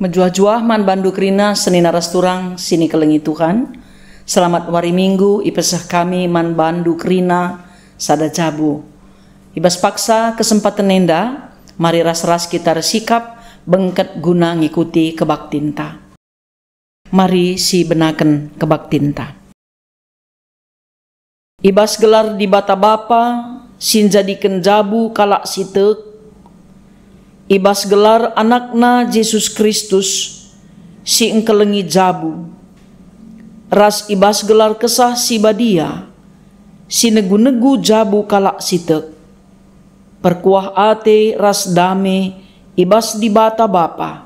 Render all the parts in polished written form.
Menjuah-juah man banduk rina senina rasturang sini kelengi Tuhan. Selamat wari minggu ipesah kami man banduk rina sada jabu. Ibas paksa kesempatan nenda, mari ras-ras kita resikap bengket guna ngikuti kebaktinta. Mari si benaken kebaktinta. Ibas gelar di bata bapa, sin jadikan jabu kalak sitek. Ibas gelar anakna Yesus Kristus, si engkelengi jabu. Ras ibas gelar kesah si badia, si negu-negu jabu kalak sitek. Perkuah ate ras dame, ibas di bata bapa.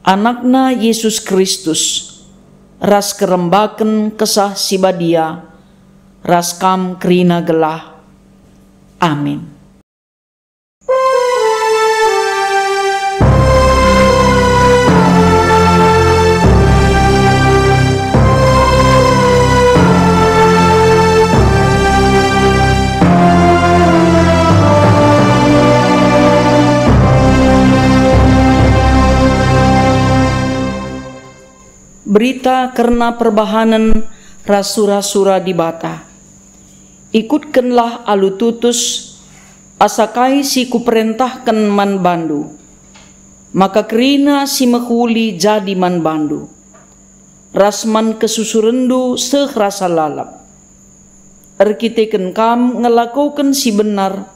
Anakna Yesus Kristus, ras kerembaken kesah si badia, ras kam kerina gelah. Amin. Berita karena perbahanan rasura-sura di bata. Ikutkanlah alu tutus, asakai si kuperintahkan man bandu. Maka kerina si mehuli jadi man bandu. Rasman kesusurendu sehrasa lalap. Erkiteken kam ngelakukan si benar,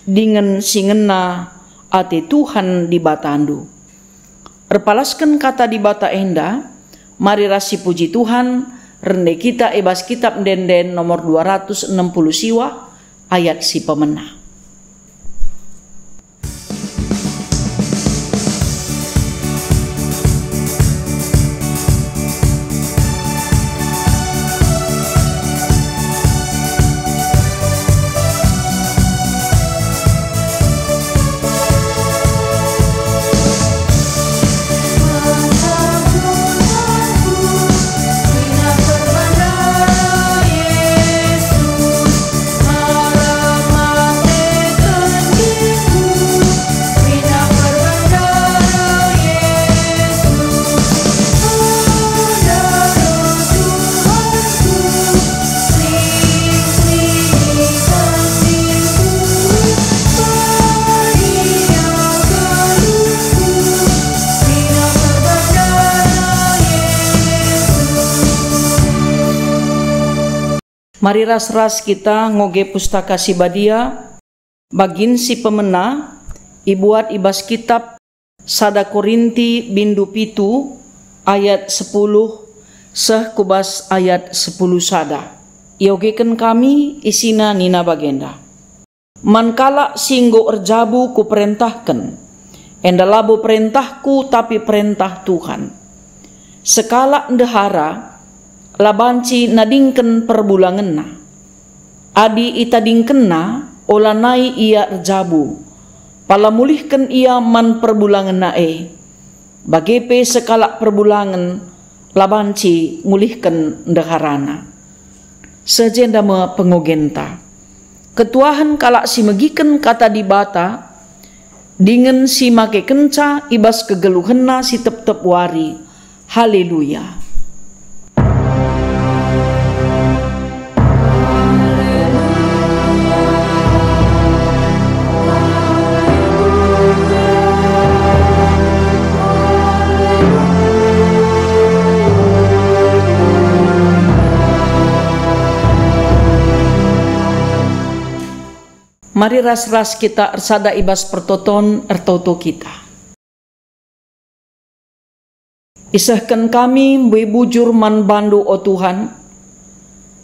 dengan si ngena ate Tuhan di batandu. Erpalaskan kata di bata enda, mari rasi puji Tuhan, rende kita ebas kitab denden nomor 260 siwa, ayat si pemenah. Mari ras-ras kita ngoge pustaka si badia, bagin si pemena, ibuat ibas kitab sada Korinti bindu pitu, ayat 10, seh kubas ayat 10 sada. Iogeken kami isina nina bagenda. Mankala singgo erjabu ku perintahkan, endalabo perintahku tapi perintah Tuhan. Sekala ndehara, labanci nadingken perbulangenna. Adi itadingkenna olanai ia erjabu. Palamulihken ia man perbulangenna Bagepe sekala perbulangan labanci mulihken ndeharana. Sejendama pengogenta. Ketuahan kalak si megiken kata di bata, dingen si make kenca ibas kegeluhenna si tep-tep wari. Haleluya. Mari ras-ras kita ersada ibas pertoton ertoto kita. Isahkan kami bujur man bandu o Tuhan,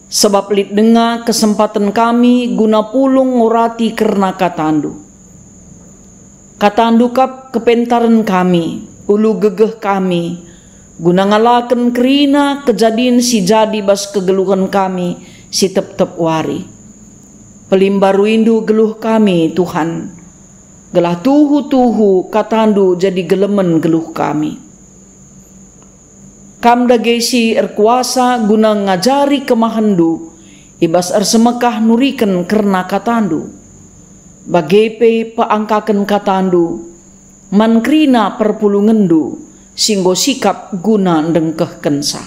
sebab lid denga kesempatan kami guna pulung ngurati kerna katandu. Katandu kap kepentaran kami, ulu gegeh kami, guna ngalaken kerina kejadian si jadi bas kegeluhan kami si tep-tep wari. Pelimbaru indu geluh kami Tuhan, gelah tuhu-tuhu katandu jadi gelemen geluh kami. Kam dagesi erkuasa guna ngajari kemahandu, ibas ersemekah nuriken kerna katandu. Bagepe paangkaken katandu, mankrina perpulungendu singgo sikap guna ndengkeh kensa.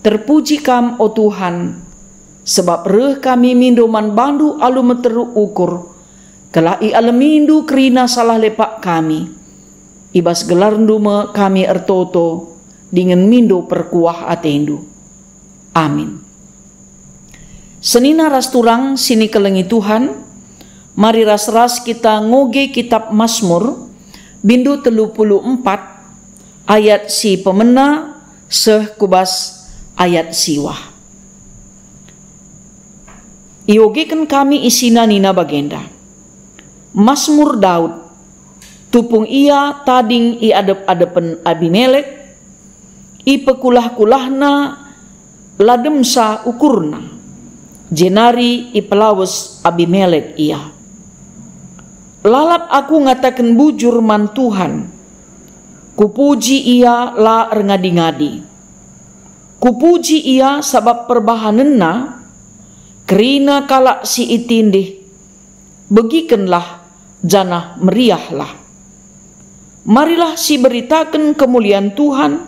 Terpuji kam o Tuhan, sebab reh kami mindo man bandu alu meteru ukur, kelai alemindu kerina salah lepak kami, ibas gelarndu me kami ertoto, dengan mindo perkuah atendu. Amin. Senina ras turang sini kelengi Tuhan, mari ras-ras kita ngoge kitab Mazmur, bindu 34, ayat si pemena, seh kubas ayat siwah. Iogekan kami isina nina bagenda. Mazmur Daud, tupung ia tading i adep-adepen Abimelek, i pekulah-kulahna lademsa ukurna, jenari i pelawes Abimelek ia. Lalap aku ngatakan bujur man Tuhan, kupuji ia la ngadi-ngadi. Kupuji ia sabab perbahanenna, kerina kalak si itindih, begikenlah janah meriahlah. Marilah si beritakan kemuliaan Tuhan,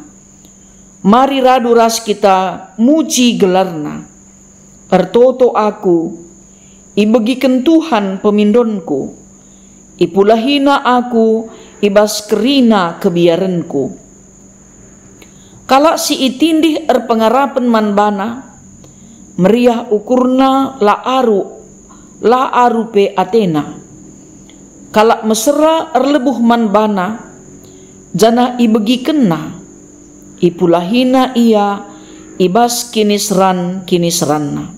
mari raduras kita muji gelarna. Ertoto aku, ibegiken Tuhan pemindonku, ipulahina aku, ibas kerina kebiaranku. Kalak si itindih erpengarapan manbana, meriah ukurna la arupe Athena. Kalak mesra erlebuh manbana, jana ibegikenna, ipulahina ia, ibas kinisranna.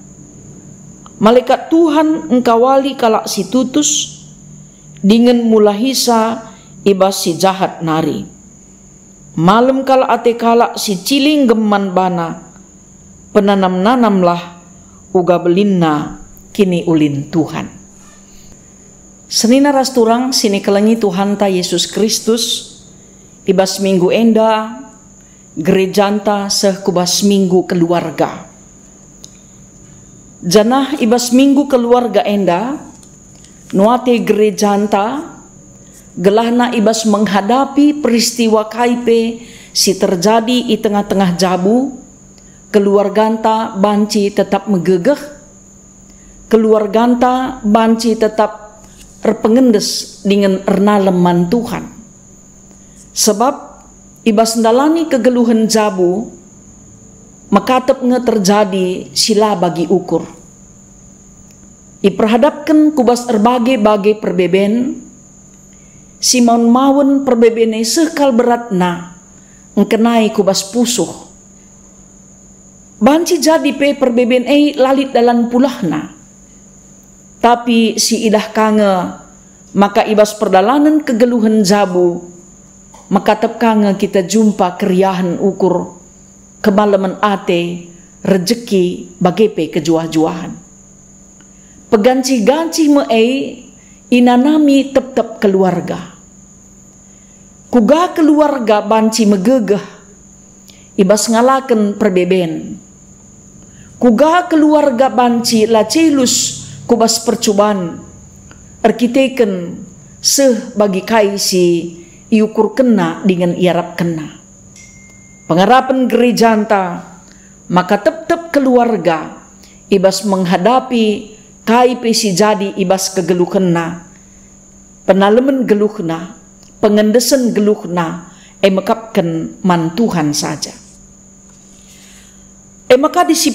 Malaikat Tuhan engkawali kalak si tutus, dengan mulahisa ibas si jahat nari. Malam kalak ate kalak si ciling geman bana, penanam-nanamlah uga belinna kini ulin Tuhan. Senina ras turang sini kelengi Tuhan ta Yesus Kristus, ibas minggu enda, gerejanta seh kubas minggu keluarga. Janah ibas minggu keluarga enda, nuate gerejanta, gelahna ibas menghadapi peristiwa kaipe si terjadi di tengah-tengah jabu, keluarganta banci tetap megegeh, keluarganta banci tetap erpengendes dengan ernaleman Tuhan. Sebab ibas ndalani kegeluhan jabu, makatep nge terjadi sila bagi ukur. Iperhadapkan kubas erbagai-bagai perbeben, si maun perbebene sekal beratna, engkenai kubas pusuh. Banci jadi pe perbeben lalit dalam pulahna. Tapi si idah kange, maka ibas perdalanan kegeluhan jabu, maka tep kange kita jumpa keriahan ukur, kemalaman ate, rejeki bagepe kejuah-juahan. Peganci-ganci inanami tep-tep keluarga. Kuga keluarga banci megegeh, ibas ngalaken perbeben. Kuga keluarga banci lacelus kubas percobaan, erkiteken seh bagi kaisi iukur kena dengan iarap kena. Pengarapan gerejanta, maka tep-tep keluarga ibas menghadapi kaipe si jadi ibas kegeluhna, penalemen geluhna, pengendesan geluhna, mekapkan man Tuhan saja. Maka di si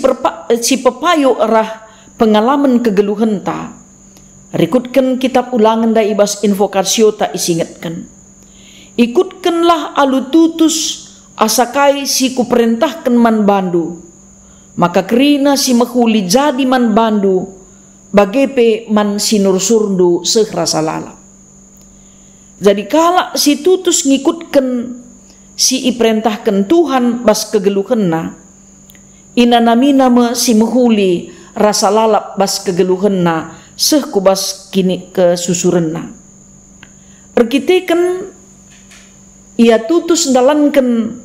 pepayo erah pengalaman kegeluhan ta, rikutkan kitab ulangan da ibas invokasio ta isingatkan. Ikutkanlah alu tutus asakai si kuperintahkan man bandu, maka kerina si mehuli jadi man bandu, bagepe man sinur surdu sehrasa lala. Jadi kala si tutus ngikutkan si iperintahkan Tuhan bas kegeluhenna, inanamina me si mehuli rasa lalap bas kegeluhenna seh kubas kini kesusurenna. Erkitekan ia tutus dalankan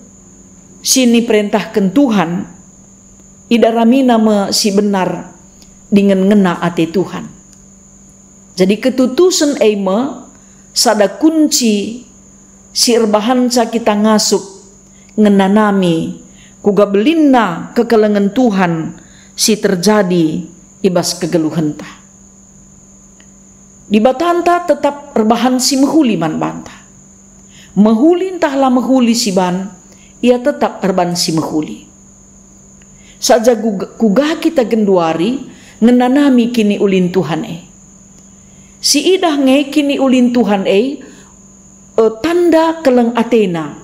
sini perintahkan Tuhan, idaramina me si benar dengan ngena ate Tuhan. Jadi ketutusan eime sada kunci si erbahanca kita ngasup ngenanami kuga belinna kekelengan Tuhan si terjadi ibas kegeluhenta. Di batanta tetap erbahan si mehuli man banta. Mehuli entahlah mehuli si ban, ia tetap erban si mehuli. Saja kuga kita genduari ngenanami kini ulin Tuhan si idah nge kini ulin Tuhan tanda keleng Athena.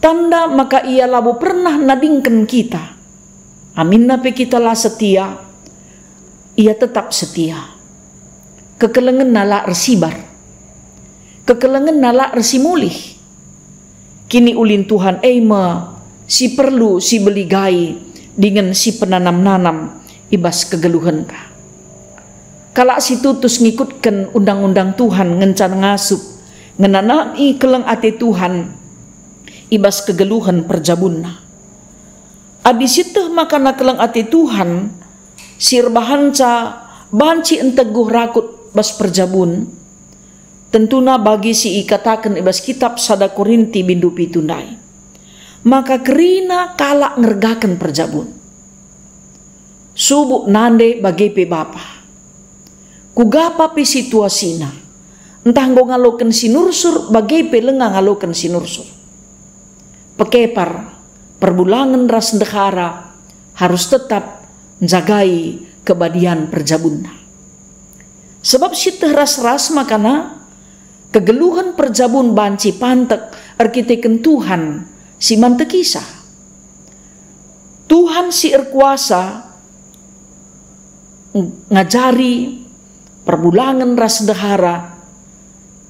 Tanda maka ia labu pernah nadingkan kita. Amin nape kita lah setia. Ia tetap setia. Kekelengan nala resibar. Kekelengan nala resimulih. Kini ulin Tuhan si perlu si beligai dengan si penanam-nanam ibas kegeluhan ka. Kalak si tutus ngikutkan undang-undang Tuhan ngencan ngasup ngenanami keleng ate Tuhan ibas kegeluhan perjabunna. Adi siteh makana keleng ate Tuhan sirbahanca banci enteguh rakut bas perjabun. Tentuna bagi si ikatakan ibas kitab sada Korinti bindu pitundai. Maka kerina kalak ngergakan perjabun. Subuk nande bagi pe bapa. Kugapa pe situasina. Entah ngo ngaloken sinursur bagi pe lenga ngaloken sinursur. Pekepar perbulangan ras ndehara harus tetap menjagai kebadian perjabunna. Sebab siteh ras-ras makana kegeluhan perjabun banci pantek arkiteken Tuhan si mantekisah. Tuhan si erkuasa ngajari perbulangan ras dehara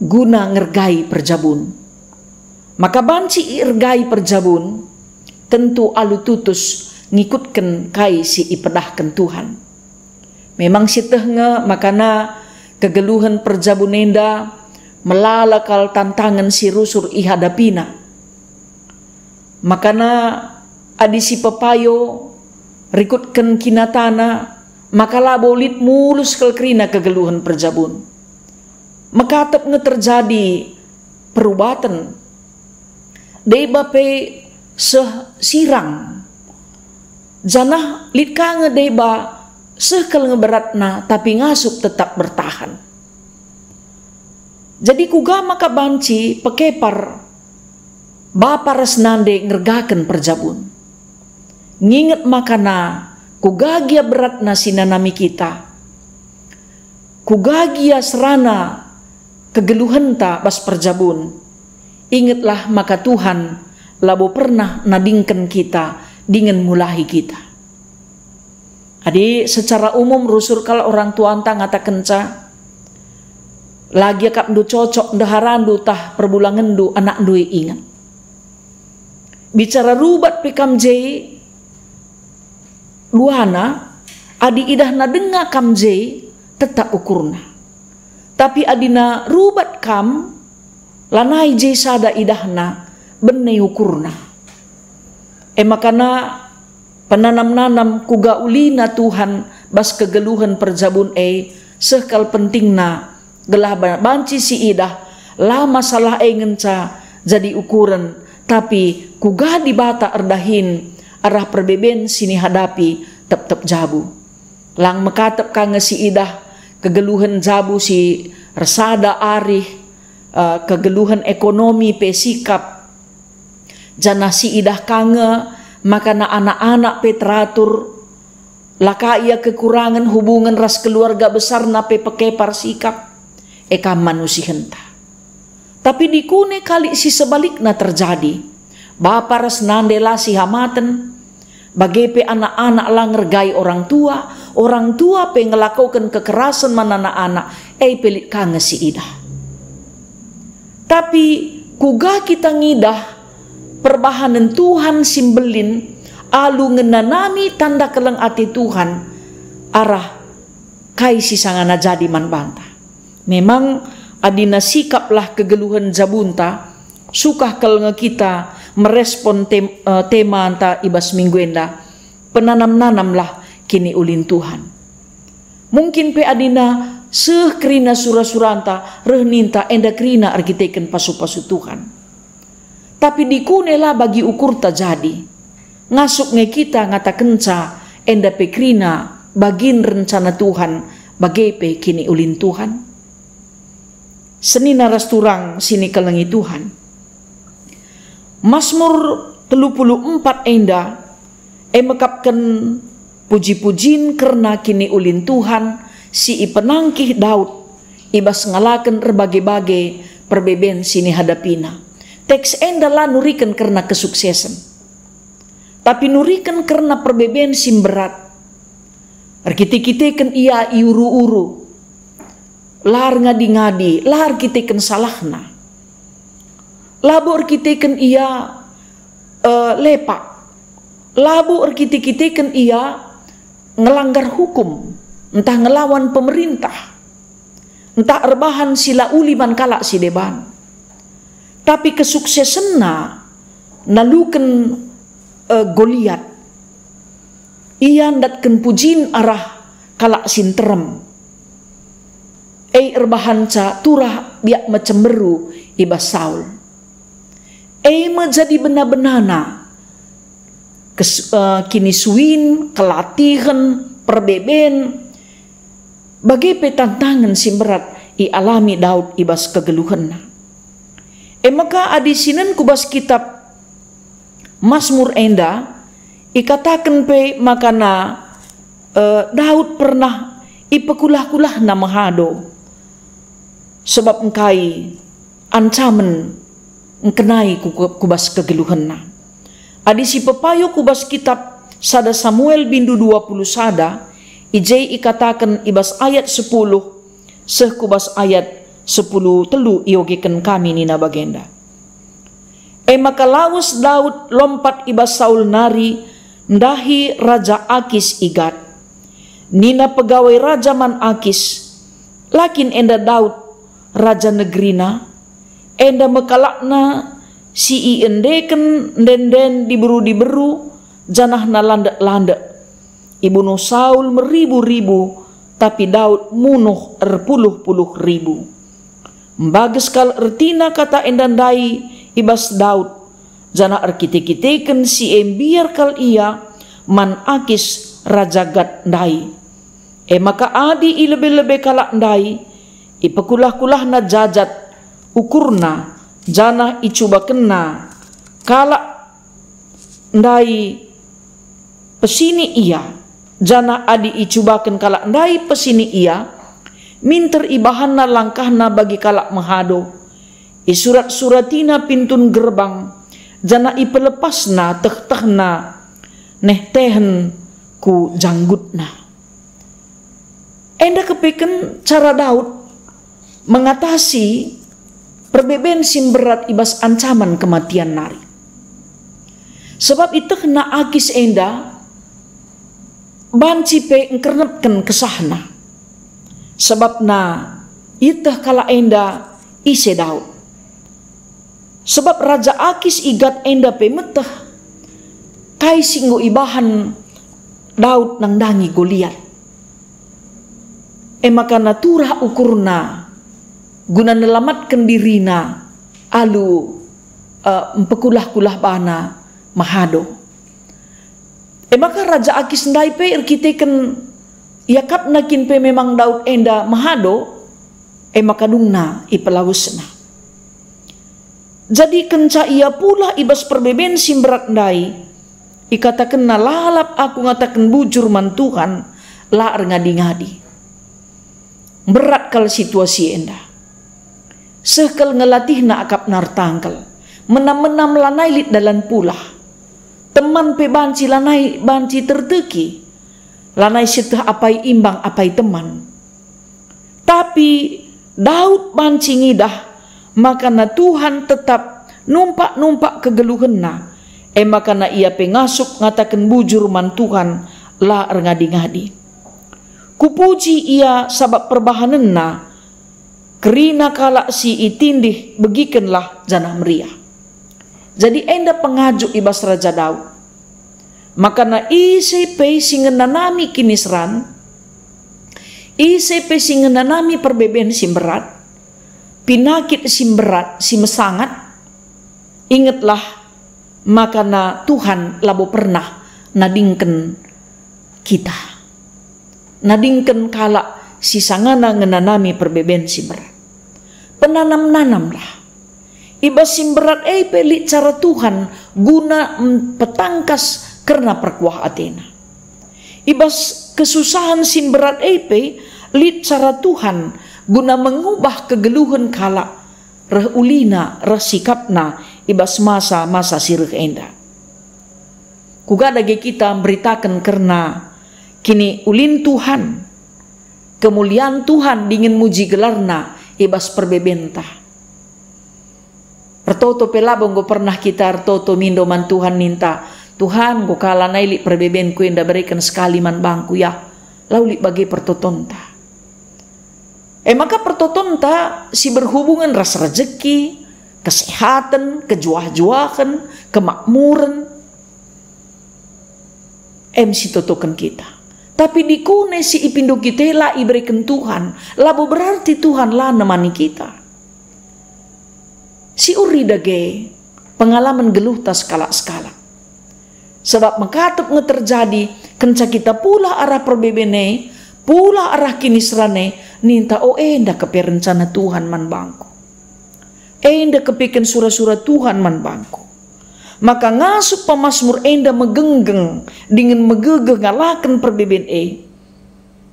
guna ngergai perjabun. Maka banci irgai perjabun tentu alu tutus ngikutkan kai si ipedahkan Tuhan. Memang siteh nge makana kegeluhan perjabun enda melalakal tantangan si rusur ihadapina. Makana adi si pepayo rikutkan kinatana maka labolit mulus kelkrina kegeluhan perjabun. Maka tetap nge terjadi perubatan. Deba pe sirang. Janah litka nge deba sekal ngeberatna tapi ngasup tetap bertahan. Jadi kuga maka banci pekepar bapa resnande ngergaken perjabun. Nginget makana kugagia beratna sinanami kita. Kugagia serana kegeluhenta bas perjabun. Ingatlah maka Tuhan labo pernah nadingkan kita dengan mulahi kita. Adi secara umum rusur kalau orang tua anta ngatakan lagi kap ndu cocok ndaharandu tah perbulangan ndu anak ndu ingat. Bicara rubat pekamjei luana adi idah na denga kamjei tetap ukurna. Tapi adina rubat kam lanai je sada idahna benne ukurna. Makana penanam-nanam kuga ulina Tuhan bas kegeluhan perjabun sekal pentingna gelah banci si idah lama salah ngenca jadi ukuran tapi kuga dibata erdahin arah perbeben sini hadapi tep jabu lang mekatep kange si idah kegeluhan jabu si resada arih kegeluhan ekonomi pe sikap jana si idah kange makana anak-anak pe teratur laka ia kekurangan hubungan ras keluarga besar na pe pekepar sikap eka manusia henta. Tapi dikune kali si sebaliknya terjadi bapa ras nandela si hamaten bagi pe anak-anak lah ngergai orang tua pe ngelakukan kekerasan mana anak-anak pelit kange si idah. Tapi kuga kita ngidah perbahanan Tuhan simbelin alu ngenanami tanda keleng ati Tuhan arah kai si sangana jadi man banta. Memang adina sikaplah kegeluhan jabunta sukah keleng kita merespon tema anta ibas minggu enda penanam-nanamlah kini ulin Tuhan. Mungkin pe adina kerina sura-suranta rehninta enda kerina arkiteken pasu-pasu Tuhan. Tapi dikunela bagi ukur jadi. Ngasuk nge kita ngata kenca enda pekrina bagin rencana Tuhan bagai pe kini ulin Tuhan. Seni naras turang sini kelengi Tuhan. Mazmur 34 enda mekapkan puji-pujin karena kini ulin Tuhan si penangkih Daud ibas ngalakan berbagai-bagai perbeben sini hadapina. Teks enda lah nurikan karena kesuksesan. Tapi nurikan karena perbeben sim berat. Arkiteken ia iuru-uru. Lar ngadi-ngadi, lar kiteken salahna. Labu arkiteken ia lepak. Labu arkiteken ia ngelanggar hukum. Entah ngelawan pemerintah. Entah erbahan sila uliman kalak si deban. Tapi kesuksesanna naluken Goliat. Ia ndatken pujin arah kalak sinterem. Erbahanca turah biak macemberu ibas Saul. Menjadi benar-benana kini suin kelatihan perbeben bagai petantangan simberat i alami Daud ibas kegeluhanna. Maka adisinan kubas kitab Mazmur enda ikatakan pe makana Daud pernah ipekulah-kulah na mahado sebab engkai ancaman engkenai kubas kegeluhanna. Adisi pepayo kubas kitab sada Samuel bindu 20 sada ijai ikatakan ibas ayat 10 kubas ayat 10 telu iogikan kami nina bagenda. Maka lawas Daud lompat ibas Saul nari ndahi Raja Akis igat. Nina pegawai Raja man Akis. Lakin enda Daud Raja negrina. Enda mekalakna si iendeken den diberu janah na landak-landak. Ibunuh Saul meribu-ribu tapi Daud munuh erpuluh-puluh ribu. Bagus kal ertina kata endandai ibas Daud jana arkiteken si biar kal ia man Akis Raja Gat ndai. Maka adi ilebe-lebe kalak ndai ipekulah-kulah na jajat ukurna jana icuba kena kalak ndai pesini ia jana adi icubakan kalak ndai pesini ia minter ibahanna langkahna bagi kalak mahado isurat-suratina pintun gerbang jana ipelepasna teh-tehna neh tehen ku janggutna. Enda kepeken cara Daud mengatasi perbeben sim berat ibas ancaman kematian nari. Sebab itu kena Akis enda banci pe engkernepken kesahna. Sebab na itah kala enda ise Daud. Sebab Raja Akis igat enda pe meteh kai singgo ibahan Daud nang dangi Goliat. Maka naturah ukurna guna nelamatkan dirina alu empekulah-kulah bana mahado. Maka Raja Akis ndai pe arkiteken yakap nakin pe memang Daud enda mahado maka dungna ipelawusna. Jadi kenca ia pula ibas perbeben simberat ndai ikatakan na lalap aku ngatakan bujur man Tuhan la ngadi-ngadi. Berat kal situasi enda. Sekal ngelatih na akap nartangkal. Menam-menam lanai lit dalan pula. Teman pe banci lanai banci terteki. Lanai setah apai imbang apai teman. Tapi Daud banci ngidah. Maka na Tuhan tetap numpak-numpak kegeluhan na. Maka na ia pengasuk ngatakan bujur man Tuhan la ngadi-ngadi. Kupuji ia sabab perbahanan na kerina kalak si itindih begikenlah janah meriah. Jadi enda pengajuk ibas Raja Daud. Maka na isi pe singenanami kinisran Isepe si ngenanami perbeben si berat, pinakit si berat si mesangat, ingatlah makana Tuhan labo pernah nadingken kita. Nadingken kala si sangana ngenanami perbeben si berat. Penanam-nanamlah. Iba si berat pelik cara Tuhan guna petangkas karena perkuah Athena. Ibas kesusahan si berat lit cara Tuhan guna mengubah kegeluhan kala reh ulina reh sikapna ibas masa sirih enda. Kuga dage kita beritakan karena kini ulin Tuhan, kemuliaan Tuhan dingin muji gelarna ibas perbebentah. Ertoto pelabong go pernah kita ertoto mindoman Tuhan minta, Tuhan go kala naili perbebenku yang berikan sekali man bangku ya, lauli bagi pertotonta. Maka pertotonta si berhubungan rasa rezeki, kesehatan, kejuah-juahan, kemakmuran. Si totokan kita. Tapi dikune si ipindo kita lah iberikan Tuhan, labo berarti Tuhan lah nemani kita. Si uri dage pengalaman geluh tas skala-skala. Sebab mengkatap terjadi kenca kita pula arah perbebene, pula arah kinisrane, ninta enda kepe rencana Tuhan man bangku. Enda kepikan surah-surah Tuhan man bangku. Maka ngasup pemasmur enda megenggeng dengan megegeh ngalakan perbeben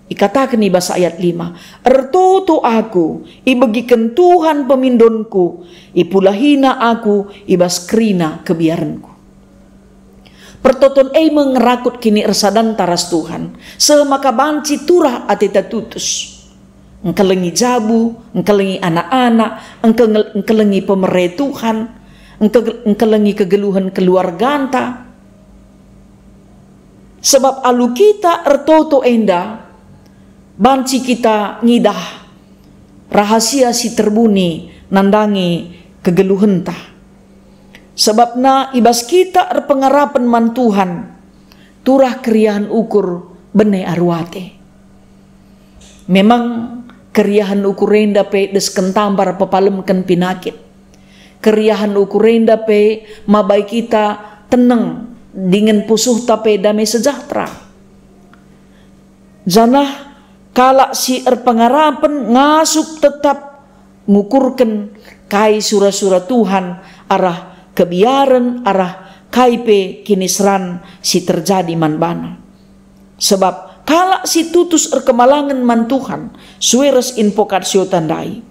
Ikatakan ibas ayat 5. Ertoto aku, ibagikan Tuhan pemindonku, ipulahina aku, ibas krina kebiaranku. Pertoton mengerakut kini ersadan taras Tuhan, semaka banci turah atita tutus. Engkelengi jabu, engkelengi anak-anak, engkelengi pemerintah Tuhan, engkelengi kegeluhan keluarga anta. Sebab alu kita ertoto enda, banci kita ngidah rahasia si terbuni nandangi kegeluhan ta. Sebab na ibas kita erpengarapan man Tuhan turah keriahan ukur bene arwate. Memang keriahan ukur renda pe desken tambar pepalemken pinakit. Keriahan ukur renda pe mabai kita tenang dengan pusuh tape damai sejahtera. Janah kala si erpengarapan ngasuk tetap ngukurkan kai surah-surah Tuhan arah kebiaran arah kaipe kinisran si terjadi manbana. Sebab kala si tutus erkemalangan man Tuhan sueres invokasio tandai.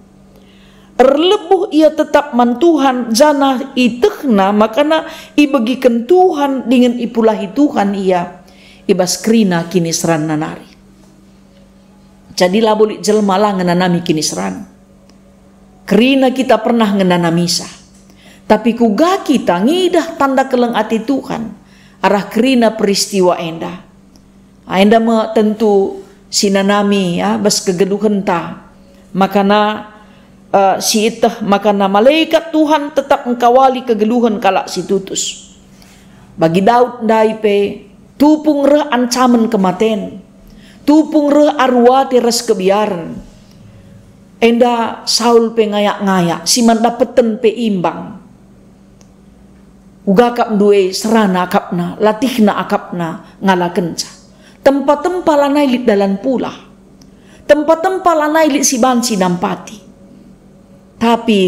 Erlebuh ia tetap man Tuhan janah itehna makana ibagikan Tuhan dengan ipulahi Tuhan ia ibas krina kinisran nanari. Jadilah boleh jelma lah ngenanami kinisran. Kerina kita pernah ngenanamisa. Tapi kuga kita ngidah tanda keleng ati Tuhan. Arah kerina peristiwa enda. Enda tentu sinanami ya bas kegeduhan ta. Makana si itah makana malaikat Tuhan tetap mengkawali kegeluhan kalak si tutus. Bagi Daud daipe tupung reh ancaman kematen. Tupung reh arwati res kebiaran. Enda Saul pe ngayak-ngayak, si man dapeten pe imbang. Uga kap duwe serana akapna, latihna akapna ngalakenca. Tempat-tempat lanai lit dalan pula. Tempat-tempat lanai lit si banci nampati. Tapi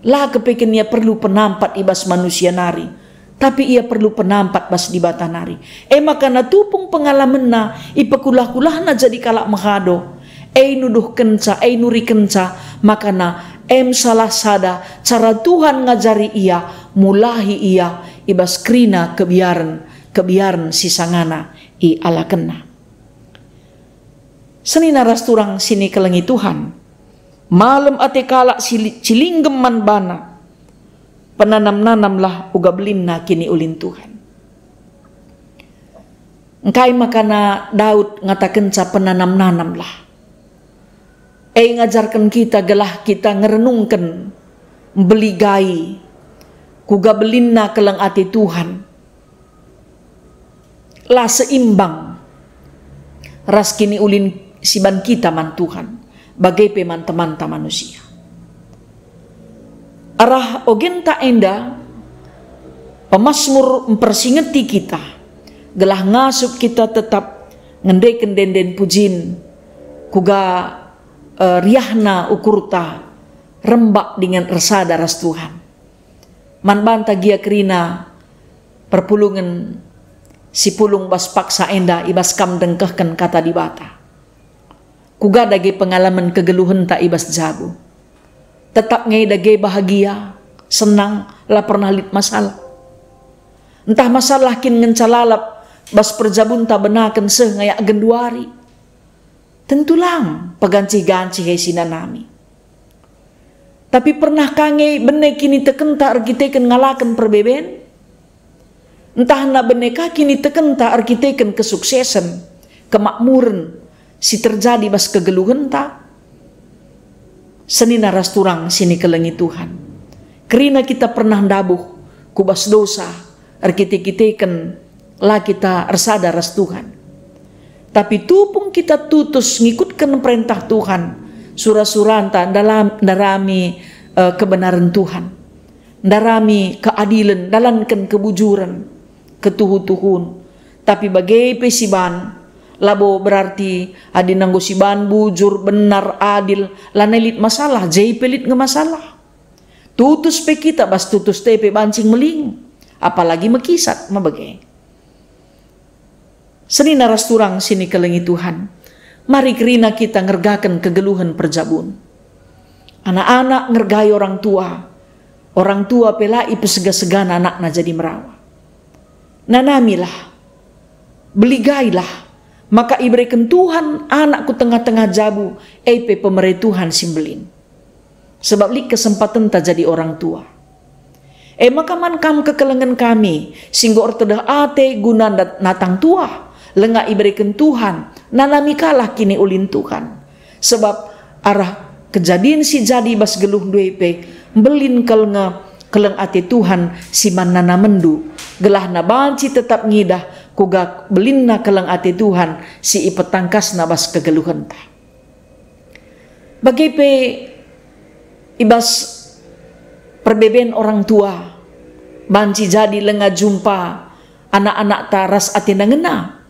lah kepekennya perlu penampat ibas manusia nari. Tapi ia perlu penampat bas di batanari. Makana tupung pengalaman na ipakulah-kulah na jadi kalak mahado. Nuduh kenca, nuri kenca. Makana salah sada cara Tuhan ngajari ia, mulahi ia ibas krina kebiaran si sangana i ala kena. Seni naras turang sini kelengi Tuhan. Malam ate kalak cilinggem man bana. Penanam-nanamlah uga belinna kini ulin Tuhan. Engkai makana Daud ngatakenca penanam-nanamlah. Ngajarkan kita gelah kita ngerenungkan beligai kuga belinna keleng ati Tuhan. Lah seimbang ras kini ulin siban kita man Tuhan, bagai peman teman ta manusia. Arah ogen ta enda, Pemasmur mempersingeti kita, gelah ngasup kita tetap ngendeken denden pujin, kuga riahna ukurta, rembak dengan resada ras Tuhan. Man banta gia kerina, perpulungan si pulung bas paksa enda ibas kam dengkehkan kata di bata. Kuga dage pengalaman kegeluhan tak ibas jabu. Tetap ngai dage bahagia, senang, lah pernah lit masalah. Entah masalah kin ngencalalap bas perjabun tak benakan seh ngayak genduari. Tentulang peganci-ganci hai sinanami. Tapi pernah kange bene kini tekenta arkiteken ngalakan perbeben? Entah na beneka kini tekenta arkiteken kesuksesan, kemakmuran si terjadi bas kegeluhan tak? Seni naras turang sini kelengi Tuhan. Kerina kita pernah dabuh kubas dosa, arkiteken lah kita ersada ras Tuhan. Tapi tupung kita tutus ngikutkan perintah Tuhan, surah-suranta dalam darami kebenaran Tuhan, darami keadilan, dalankan kebujuran, ketuhu-tuhun. Tapi bagai pesiban, labo berarti adi nanggo siban bujur, benar, adil, lanelit masalah, jai pelit nge masalah. Tutus pe kita bas tutus tepe bancing meling, apalagi mekisat mabagai. Seni naras turang sini kelengi Tuhan. Mari kerina kita ngergakan kegeluhan perjabun. Anak-anak ngergai orang tua pelai pesega-segan anakna jadi merawa. Nanamilah, beligailah, maka iberikan Tuhan anakku tengah-tengah jabu, epe pemerintah Tuhan simbelin. Sebab li kesempatan tak jadi orang tua. Maka man kam kekelengan kami, singgo ortedah ate guna natang tua, lengah iberikan Tuhan, nalami kalah kini ulin Tuhan. Sebab arah kejadian si jadi bas geluh duepe, belin keleng ate Tuhan si manana mendu, gelah na banci tetap ngidah, kuga belin na keleng ate Tuhan si ipetangkas na bas kegeluhan ta. Bagipe ibas perbeben orang tua, banci jadi lengah jumpa anak-anak taras ate nangena.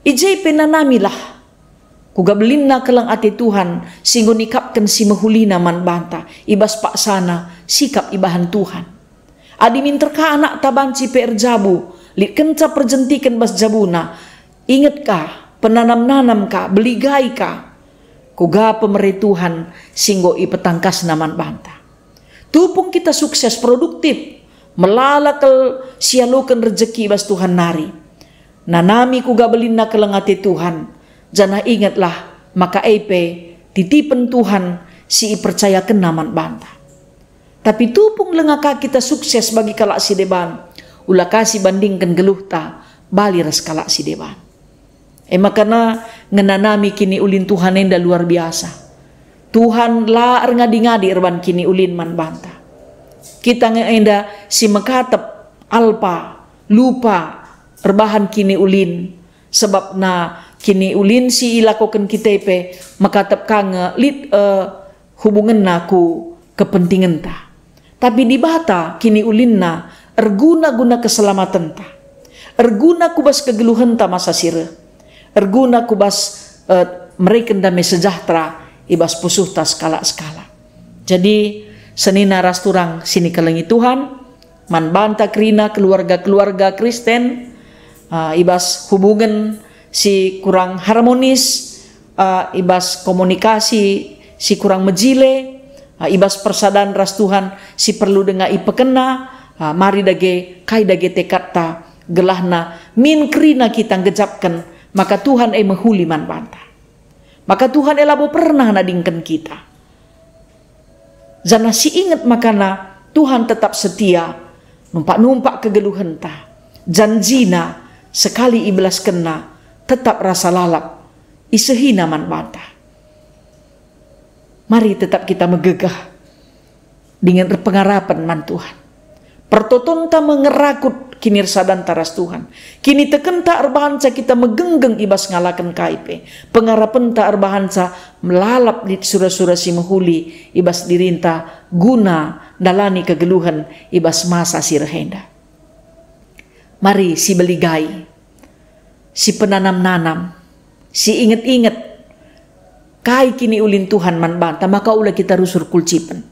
Ijay penanamilah, kuga belinna kelang ati Tuhan, singgo nikapkan si mahulina man banta, ibas paksana, sikap ibahan Tuhan. Adi minterka anak tabanci per jabu, lit kenca perjentikan bas jabuna, inget ka, penanam-nanam ka, beligai ka, kuga pemerintah Tuhan, singgo ipetangkas naman banta. Tupung kita sukses produktif, melalakal sialukan rezeki bas Tuhan nari. Nanami kuga belinna kelengati Tuhan, jana ingatlah maka epe titipen Tuhan si percayakan naman banta. Tapi tupung lengaka kita sukses bagi kalak si deban, ulah kasih bandingkan geluhta bali ras kalak si deban. Makana ngenanami kini ulin Tuhan enda luar biasa. Tuhan la ngadi-ngadi erban kini ulin man banta. Kita ngenda si mekatep alpa lupa erbahan kini ulin, sebab na kini ulin si ilakokan kita pe makatap kange lit hubungan naku kepentingan ta. Tapi di bata kini ulin na erguna-guna keselamatan ta, erguna kubas kegeluhan ta masa sire, erguna kubas mereka damai sejahtera ibas pusuh ta skala-skala. Jadi seni naras turang sini kelengi Tuhan, man banta kerina keluarga-keluarga Kristen, ibas hubungan si kurang harmonis, ibas komunikasi si kurang mejile, ibas persadaan ras Tuhan si perlu dengar ipekena, mari dage kai dage tekata gelahna min krina kita ngejapkan, maka Tuhan mahuli man banta. Maka Tuhan elabo pernah nadingkan kita. Jana si ingat makana Tuhan tetap setia, numpak-numpak kegeluhan ta, janjina sekali iblas kena, tetap rasa lalap, isehina man banta. Mari tetap kita megegah dengan pengharapan man Tuhan. Pertoton ta mengerakut kini sadan taras Tuhan. Kini teken ta arbahanca kita megenggeng ibas ngalakan KIP. Pengarapan ta arbahanca melalap di surah-surah si menghuli ibas dirinta guna dalani kegeluhan ibas masa si rehenda. Mari si beligai, si penanam-nanam, si inget-inget, kai kini ulin Tuhan man banta, maka ulah kita rusur kulcipen.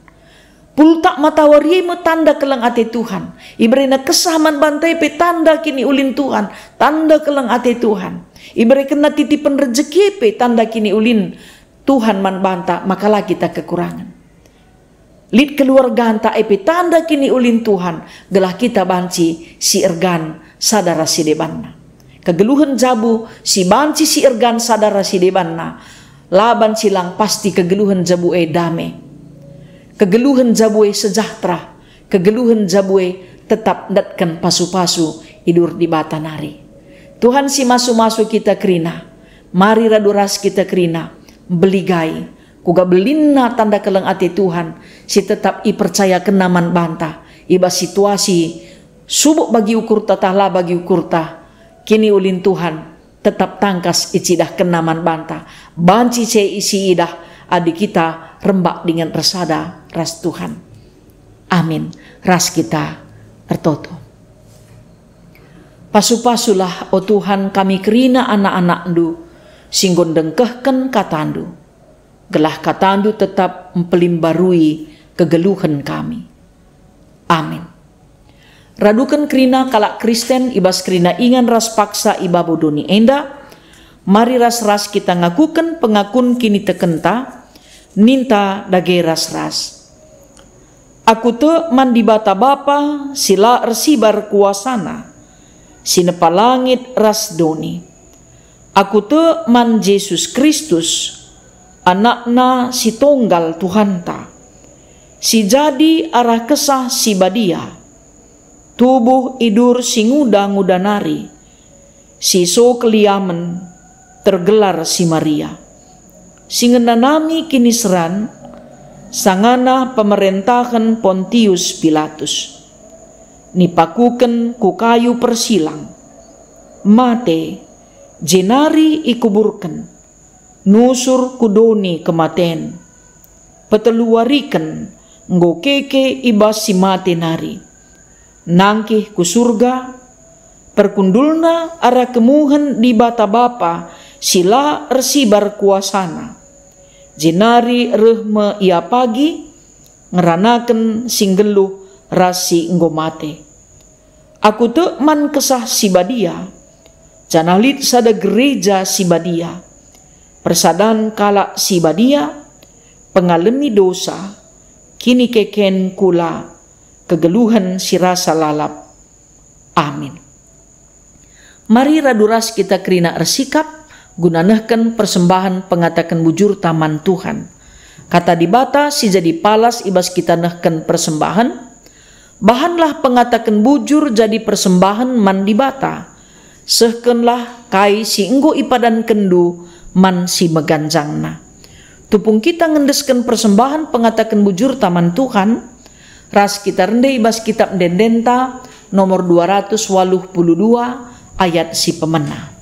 Pultak matawari mo tanda kelang ate Tuhan. Ibrena kesaman bantai pe tanda kini ulin Tuhan. Tanda kelang ate Tuhan. Ibre kena titipan rezeki pe tanda kini ulin Tuhan man banta. Makalah kita kekurangan. Lid keluarga anta pe tanda kini ulin Tuhan. Gelah kita banci si ergan sadara si debanna. Kegeluhan jabu si banci si ergan sadara si debanna. Laban silang pasti kegeluhan jabu dame. Kegeluhan jabue sejahtera, kegeluhan jabue tetap datkan pasu-pasu idur di bata nari. Tuhan si masu-masu kita kerina, mari raduras kita kerina, beligai, kuga belinna tanda keleng ati Tuhan, si tetap i percaya kenaman banta, iba situasi subuk bagi ukur tatahlah bagi ukur tah, kini ulin Tuhan tetap tangkas icidah kenaman banta, banci ce isi idah adik kita rembak dengan resada ras Tuhan. Amin. Ras kita ertoto. Pasu-pasulah o Tuhan kami kerina anak-anak ndu singgon dengkehken katandu. Gelah katandu tetap mempelimbarui kegeluhan kami. Amin. Radukan kerina kalak Kristen ibas kerina ingan ras paksa iba bodoni enda. Mari ras-ras kita ngakukan pengakun kini tekenta. Ninta dage ras-ras. Aku te mandi bata bapa sila ersibar kuasana. Sinepa langit ras doni. Aku te man Yesus Kristus anakna si tonggal Tuhanta. Si jadi arah kesah si badia. Tubuh idur si nguda nari. Si so keliamen tergelar si Maria. Singenanami kini seran, sangana pemerintahan Pontius Pilatus. Nipakuken ku kayu persilang. Mate, jenari ikuburken. Nusur kudoni kematen. Peteluariken, ngokeke ibas si mate nari. Nangkih ku surga, perkundulna arah kemuhen di bata bapa, sila ersibar kuasana. Jenari rehme ia pagi, ngeranaken singgeluh rasi nggomate. Aku te man kesah si badia, janalit sada gereja si badia. Persadan kalak si badia, pengalami dosa, kini keken kula, kegeluhan si rasa lalap. Amin. Mari raduras kita kerina ersikap, gunanahkan persembahan pengatakan bujur taman Tuhan. Kata dibata si jadi palas ibas kita nahkan persembahan. Bahanlah pengatakan bujur jadi persembahan man dibata. Sehkenlah kai si enggo ipadan kendu man si meganjangna. Tupung kita ngendeskan persembahan pengatakan bujur taman Tuhan. Ras kita rende ibas kitab dendenta nomor 282 ayat si pemena.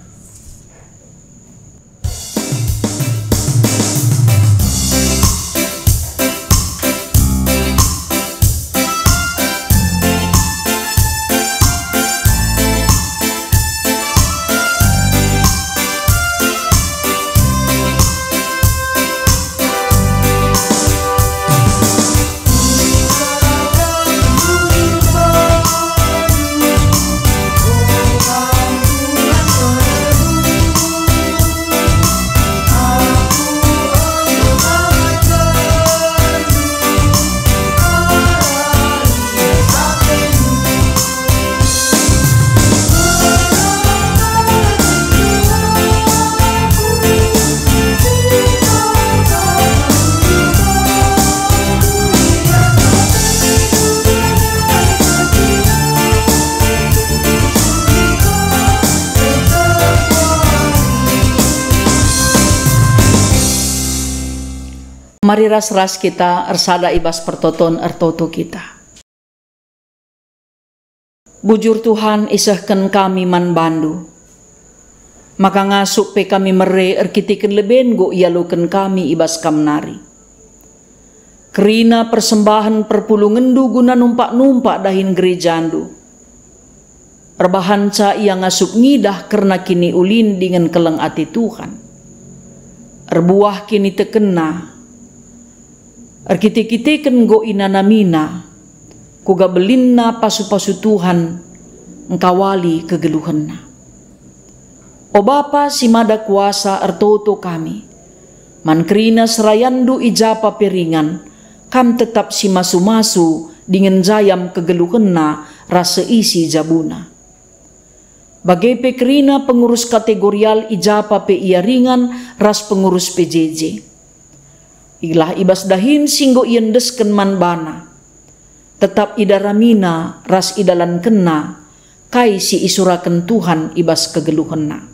Mari ras-ras kita ersada ibas pertoton ertoto kita. Bujur Tuhan isahkan kami man bandu. Maka ngasuk pe kami mere erkitiken leben go ialuken kami ibas kamnari. Kerina persembahan perpulungendu guna numpak-numpak dahin gerejandu. Erbahanca ia ngasuk ngidah karena kini ulin dengan keleng ati Tuhan. Erbuah kini tekena. Erkiti-kitiken go inanamina. Kuga belinna pasu-pasu Tuhan engkawali kegeluhenna. O Bapa si mada kuasa ertoto kami. Mankrina serayandu ijapa peringan. Kam tetap si masu-masu dengan jayam kegeluhenna rasa isi jabuna. Bagai pekerina pengurus kategorial ijapa pe ia ringan ras pengurus PJJ. Ilah ibas dahin singgo iendesken man bana. Tetap idaramina ras idalan kena, kai si isuraken Tuhan ibas kegeluhenna.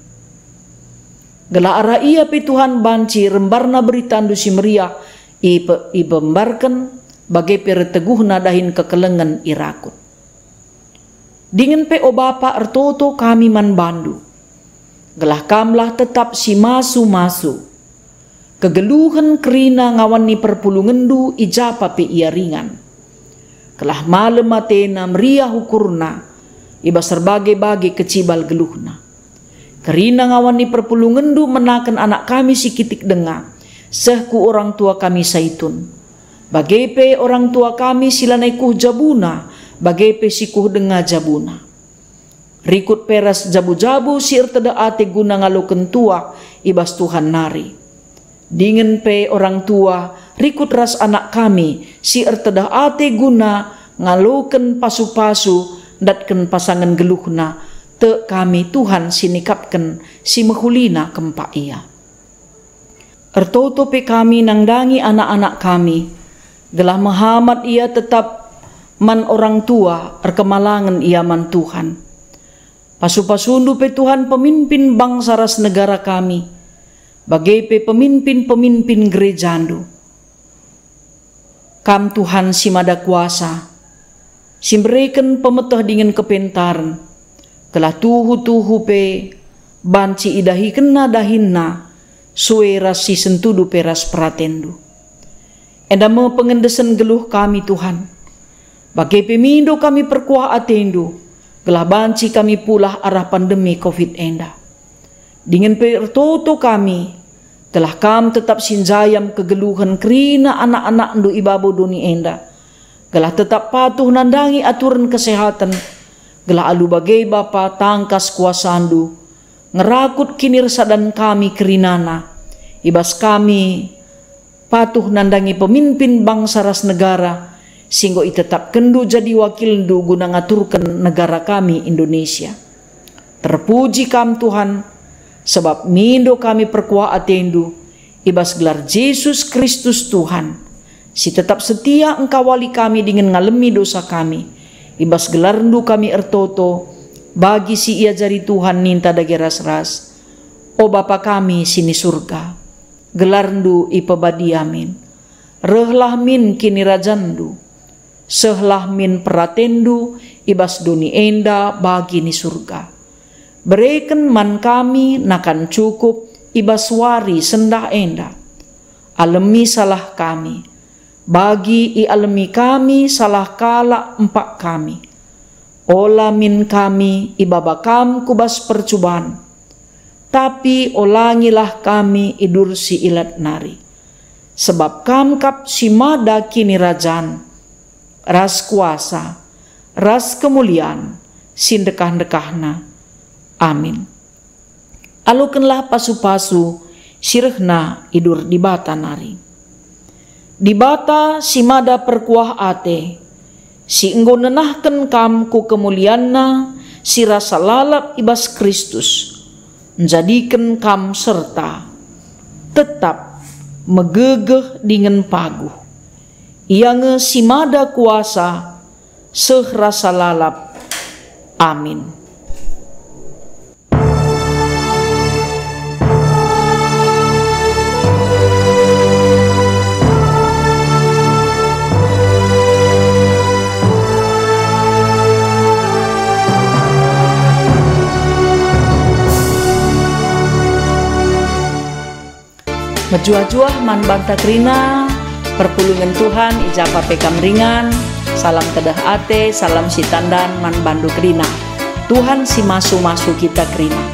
Gela ara ia pe Tuhan banci rembarna beritandu si meriah, ibembarken bagai pereteguhna dahin kekelengan irakut. Dingin pe o Bapa ertoto kami man bandu. Gelah kamlah tetap si masu-masu. Kegeluhan kerina ngawani perpulungendu ijapa pe ia ringan. Kelah malem matena meriah ukurna, iba serbagai-bagai kecibal geluhna. Kerina ngawani perpulungendu menakan anak kami si kitik denga, sehku orang tua kami saitun. Bagai pe orang tua kami silanaiku jabuna, bagai pe sikuh denga jabuna. Rikut peras jabu-jabu si erteda ate guna ngaloken tua, ibas Tuhan nari. Dingin pe orang tua, rikut ras anak kami, si ertedah ate guna, ngaloken pasu-pasu, datken pasangan geluhna, te kami Tuhan sinikapken, si mehulina kempa ia. Ertoto pe kami nangdangi anak-anak kami, gelah Muhammad ia tetap man orang tua, erkemalangan ia man Tuhan. Pasu-pasundu pe Tuhan pemimpin bangsa ras negara kami, bagai pe pemimpin-pemimpin gerejandu. Kam Tuhan si mada kuasa, si berikan pemetah dengan kepentaran, kelah tuhu-tuhu pe, banci idahi kena dahinna, sueras si sentudu peras pratendu. Enda me pengendesan geluh kami Tuhan, bagai pemindo kami perkuah atendu, gelah banci kami pulah arah pandemi COVID enda. Dengan pertoto kami, telah kam tetap sinjayam kegeluhan kerina anak-anak ndu ibabo duni enda. Gelah tetap patuh nandangi aturan kesehatan. Gelah alu bagai Bapa tangkas kuasandu. Ngerakut kinirsa dan kami kerinana. Ibas kami patuh nandangi pemimpin bangsa ras negara. Singgo itetap kendu jadi wakil ndu guna ngaturkan negara kami Indonesia. Terpuji kam Tuhan. Sebab mindo kami perkuah atendu, ibas gelar Yesus Kristus Tuhan. Si tetap setia engkau wali kami dengan ngalemi dosa kami. Ibas gelar ndu kami ertoto, bagi si ia jari Tuhan ninta dage ras-ras. O Bapa kami sini surga, gelar ndu ipabadi amin. Rehlah min kini rajandu, sehlah min peratendu, ibas duni enda bagi ni surga. Berikan man kami nakan cukup ibas wari sendah enda. Alemi salah kami. Bagi i alemi kami salah kala empak kami. Ola min kami ibabakam kubas percubaan. Tapi olangilah kami idur si ilat nari. Sebab kam kap si mada kini rajan. Ras kuasa. Ras kemuliaan. Sindekah-dekahna. Amin. Alukenlah pasu-pasu sirehna idur di bata nari. Di bata si mada perkuah ate, si enggo nenahken kam ku kemulianna, si rasa lalap ibas Kristus, menjadikan kam serta tetap megegeh dengan paguh. Ia nge si mada kuasa seh rasa lalap. Amin. Menjua-jua man banta kerina, perpulungan Tuhan ijapa pekam ringan, salam kedah ate, salam si tandan man bandu kerina. Tuhan si masu-masu kita kerina.